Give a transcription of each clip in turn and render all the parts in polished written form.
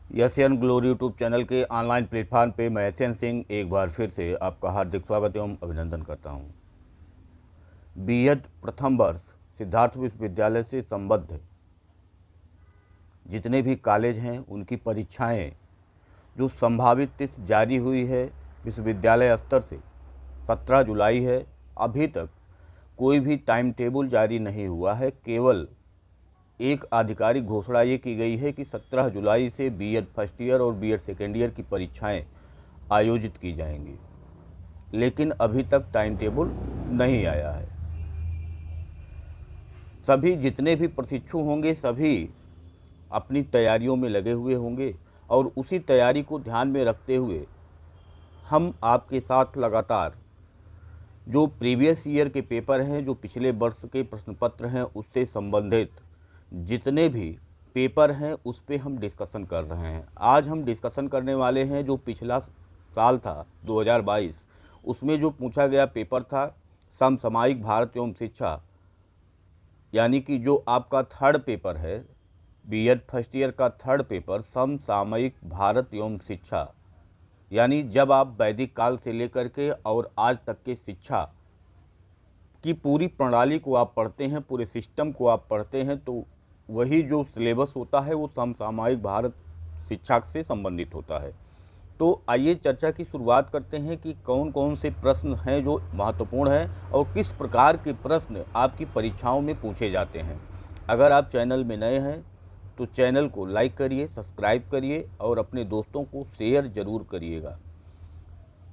Asian glory YouTube channel के online platform पे मैं एशियन सिंह एक बार फिर से आपका हार्दिक स्वागत एवं अभिनंदन करता हूं। बीएड प्रथम वर्ष सिद्धार्थ विश्वविद्यालय से संबद्ध जितने भी कॉलेज हैं उनकी परीक्षाएं जो संभावित तिथि जारी हुई है विश्वविद्यालय स्तर से 17 जुलाई है। अभी तक कोई भी टाइम टेबल जारी नहीं हुआ है। केवल एक आधिकारिक घोषणा ये की गई है कि 17 जुलाई से बीएड फर्स्ट ईयर और बीएड सेकेंड ईयर की परीक्षाएं आयोजित की जाएंगी, लेकिन अभी तक टाइम टेबल नहीं आया है। सभी जितने भी प्रशिक्षु होंगे सभी अपनी तैयारियों में लगे हुए होंगे और उसी तैयारी को ध्यान में रखते हुए हम आपके साथ लगातार जो प्रीवियस ईयर के पेपर हैं, जो पिछले वर्ष के प्रश्न पत्र हैं, उससे संबंधित जितने भी पेपर हैं उस पे हम डिस्कशन कर रहे हैं। आज हम डिस्कशन करने वाले हैं जो पिछला साल था 2022, उसमें जो पूछा गया पेपर था समसामयिक भारत एवं शिक्षा, यानी कि जो आपका थर्ड पेपर है बीएड फर्स्ट ईयर का थर्ड पेपर समसामयिक भारत एवं शिक्षा, यानी जब आप वैदिक काल से लेकर के और आज तक के शिक्षा की पूरी प्रणाली को आप पढ़ते हैं, पूरे सिस्टम को आप पढ़ते हैं, तो वही जो सिलेबस होता है वो समसामयिक भारत शिक्षा से संबंधित होता है। तो आइए चर्चा की शुरुआत करते हैं कि कौन कौन से प्रश्न हैं जो महत्वपूर्ण हैं और किस प्रकार के प्रश्न आपकी परीक्षाओं में पूछे जाते हैं। अगर आप चैनल में नए हैं तो चैनल को लाइक करिए, सब्सक्राइब करिए और अपने दोस्तों को शेयर जरूर करिएगा।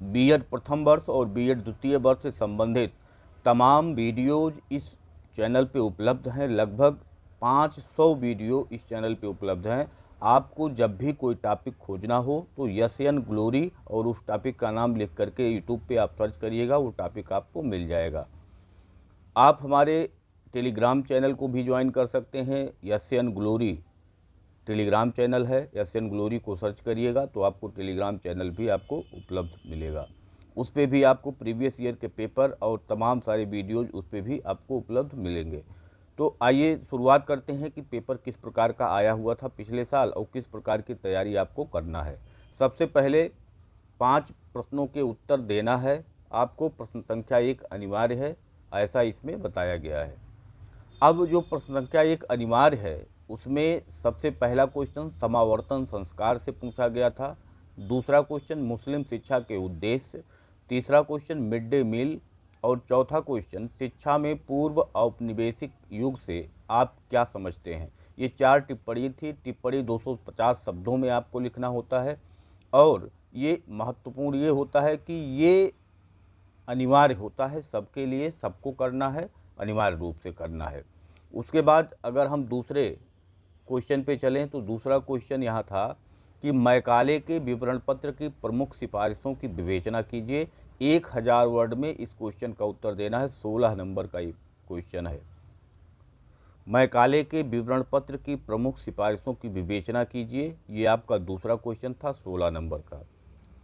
बीएड प्रथम वर्ष और बीएड द्वितीय वर्ष से संबंधित तमाम वीडियोज इस चैनल पे उपलब्ध हैं। लगभग 500 वीडियो इस चैनल पे उपलब्ध हैं। आपको जब भी कोई टॉपिक खोजना हो तो एशियन ग्लोरी और उस टॉपिक का नाम लिख करके यूट्यूब पे आप सर्च करिएगा, वो टॉपिक आपको मिल जाएगा। आप हमारे टेलीग्राम चैनल को भी ज्वाइन कर सकते हैं। एशियन ग्लोरी टेलीग्राम चैनल है, एशियन ग्लोरी को सर्च करिएगा तो आपको टेलीग्राम चैनल भी आपको उपलब्ध मिलेगा। उस पर भी आपको प्रीवियस ईयर के पेपर और तमाम सारे वीडियोज उस पर भी आपको उपलब्ध मिलेंगे। तो आइए शुरुआत करते हैं कि पेपर किस प्रकार का आया हुआ था पिछले साल और किस प्रकार की तैयारी आपको करना है। सबसे पहले 5 प्रश्नों के उत्तर देना है आपको। प्रश्न संख्या 1 अनिवार्य है, ऐसा इसमें बताया गया है। अब जो प्रश्न संख्या 1 अनिवार्य है उसमें सबसे पहला क्वेश्चन समावर्तन संस्कार से पूछा गया था। दूसरा क्वेश्चन मुस्लिम शिक्षा के उद्देश्य, तीसरा क्वेश्चन मिड डे मील और चौथा क्वेश्चन शिक्षा में पूर्व औपनिवेशिक युग से आप क्या समझते हैं। ये 4 टिप्पणी थी। टिप्पणी 250 शब्दों में आपको लिखना होता है और ये महत्वपूर्ण ये होता है कि ये अनिवार्य होता है सबके लिए, सबको करना है, अनिवार्य रूप से करना है। उसके बाद अगर हम दूसरे क्वेश्चन पे चलें तो दूसरा क्वेश्चन यहाँ था कि मैकाले के विवरण पत्र की प्रमुख सिफारिशों की विवेचना कीजिए। 1000 वर्ड में इस क्वेश्चन का उत्तर देना है। 16 नंबर का ये क्वेश्चन है। मैकाले के विवरण पत्र की प्रमुख सिफारिशों की विवेचना कीजिए, ये आपका दूसरा क्वेश्चन था 16 नंबर का।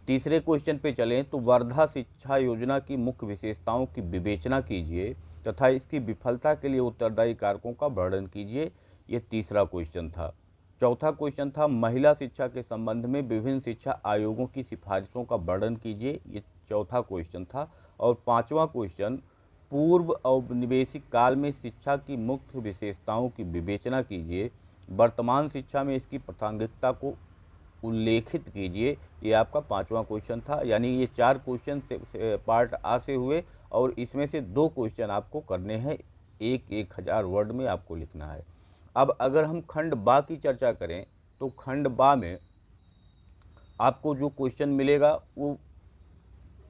तीसरे क्वेश्चन पे चलें तो वर्धा शिक्षा योजना की मुख्य विशेषताओं की विवेचना कीजिए तथा इसकी विफलता के लिए उत्तरदायी कारकों का वर्णन कीजिए, ये तीसरा क्वेश्चन था। चौथा क्वेश्चन था महिला शिक्षा के संबंध में विभिन्न शिक्षा आयोगों की सिफारिशों का वर्णन कीजिए, ये चौथा क्वेश्चन था। और पांचवा क्वेश्चन पूर्व औपनिवेशिक काल में शिक्षा की मुख्य विशेषताओं की विवेचना कीजिए, वर्तमान शिक्षा में इसकी प्रासंगिकता को उल्लेखित कीजिए, ये आपका पांचवा क्वेश्चन था। यानी ये 4 क्वेश्चन से पार्ट आ से हुए और इसमें से 2 क्वेश्चन आपको करने हैं। 1000 वर्ड में आपको लिखना है। अब अगर हम खंड बा की चर्चा करें तो खंड बा में आपको जो क्वेश्चन मिलेगा वो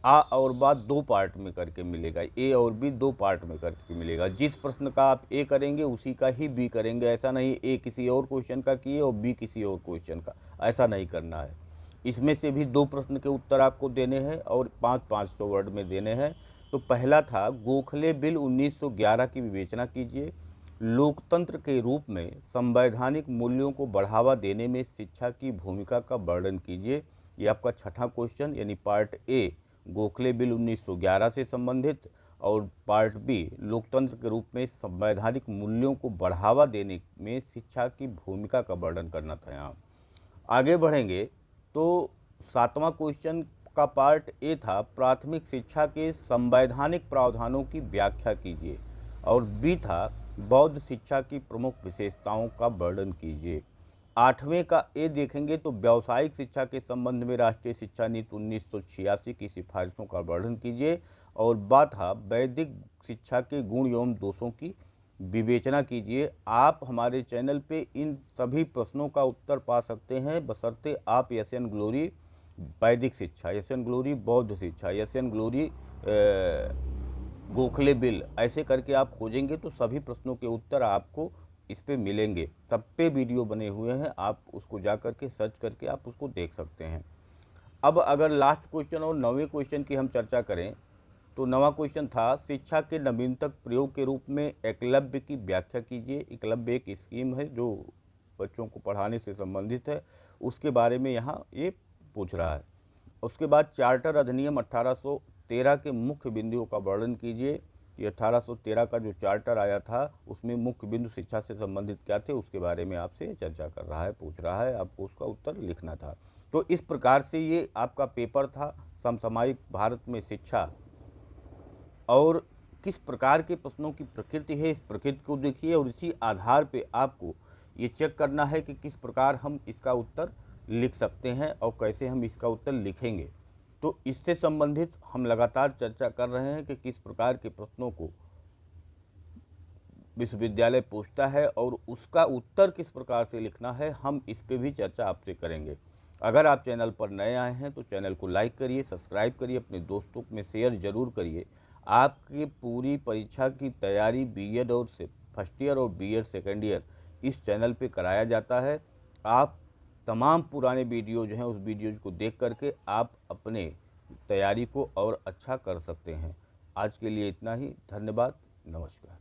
आ और बा 2 पार्ट में करके मिलेगा। ए और बी 2 पार्ट में करके मिलेगा। जिस प्रश्न का आप ए करेंगे उसी का ही बी करेंगे। ऐसा नहीं ए किसी और क्वेश्चन का किए और बी किसी और क्वेश्चन का, ऐसा नहीं करना है। इसमें से भी 2 प्रश्न के उत्तर आपको देने हैं और 500 वर्ड में देने हैं। तो पहला था गोखले बिल 1911 की विवेचना कीजिए। लोकतंत्र के रूप में संवैधानिक मूल्यों को बढ़ावा देने में शिक्षा की भूमिका का वर्णन कीजिए, ये आपका छठा क्वेश्चन यानी पार्ट ए गोखले बिल 1911 से संबंधित। और पार्ट बी लोकतंत्र के रूप में संवैधानिक मूल्यों को बढ़ावा देने में शिक्षा की भूमिका का वर्णन करना था यहाँ। आगे बढ़ेंगे तो 7वां क्वेश्चन का पार्ट ए था, प्राथमिक शिक्षा के संवैधानिक प्रावधानों की व्याख्या कीजिए, और बी था, बौद्ध शिक्षा की प्रमुख विशेषताओं का वर्णन कीजिए। 8वें का ए देखेंगे तो व्यावसायिक शिक्षा के संबंध में राष्ट्रीय शिक्षा नीति 1986 की सिफारिशों का वर्णन कीजिए, और बा था, वैदिक शिक्षा के गुण एवं दोषों की विवेचना कीजिए। आप हमारे चैनल पे इन सभी प्रश्नों का उत्तर पा सकते हैं, बशर्ते आप एशियन ग्लोरी वैदिक शिक्षा, एशियन ग्लोरी बौद्ध शिक्षा, एशियन ग्लोरी गोखले बिल, ऐसे करके आप खोजेंगे तो सभी प्रश्नों के उत्तर आपको इस पे मिलेंगे। सब पे वीडियो बने हुए हैं, आप उसको जा करके सर्च करके आप उसको देख सकते हैं। अब अगर लास्ट क्वेश्चन और 9वें क्वेश्चन की हम चर्चा करें तो 9वां क्वेश्चन था, शिक्षा के नवीनतम प्रयोग के रूप में एकलव्य की व्याख्या कीजिए। एकलव्य एक स्कीम है जो बच्चों को पढ़ाने से संबंधित है, उसके बारे में यहाँ ये पूछ रहा है। उसके बाद चार्टर अधिनियम 1813 के मुख्य बिंदुओं का वर्णन कीजिए कि 1813 का जो चार्टर आया था उसमें मुख्य बिंदु शिक्षा से संबंधित क्या थे, उसके बारे में आपसे चर्चा कर रहा है, पूछ रहा है, आपको उसका उत्तर लिखना था। तो इस प्रकार से ये आपका पेपर था, समसामयिक भारत में शिक्षा, और किस प्रकार के प्रश्नों की प्रकृति है, इस प्रकृति को देखिए, और इसी आधार पे आपको ये चेक करना है कि किस प्रकार हम इसका उत्तर लिख सकते हैं और कैसे हम इसका उत्तर लिखेंगे। तो इससे संबंधित हम लगातार चर्चा कर रहे हैं कि किस प्रकार के प्रश्नों को विश्वविद्यालय पूछता है और उसका उत्तर किस प्रकार से लिखना है, हम इस पे भी चर्चा आपसे करेंगे। अगर आप चैनल पर नए आए हैं तो चैनल को लाइक करिए, सब्सक्राइब करिए, अपने दोस्तों में शेयर जरूर करिए। आपकी पूरी परीक्षा की तैयारी बीएड और फर्स्ट ईयर और बीएड सेकेंड ईयर इस चैनल पे कराया जाता है। आप तमाम पुराने वीडियो जो हैं उस वीडियोज को देख करके आप अपने तैयारी को और अच्छा कर सकते हैं। आज के लिए इतना ही, धन्यवाद, नमस्कार।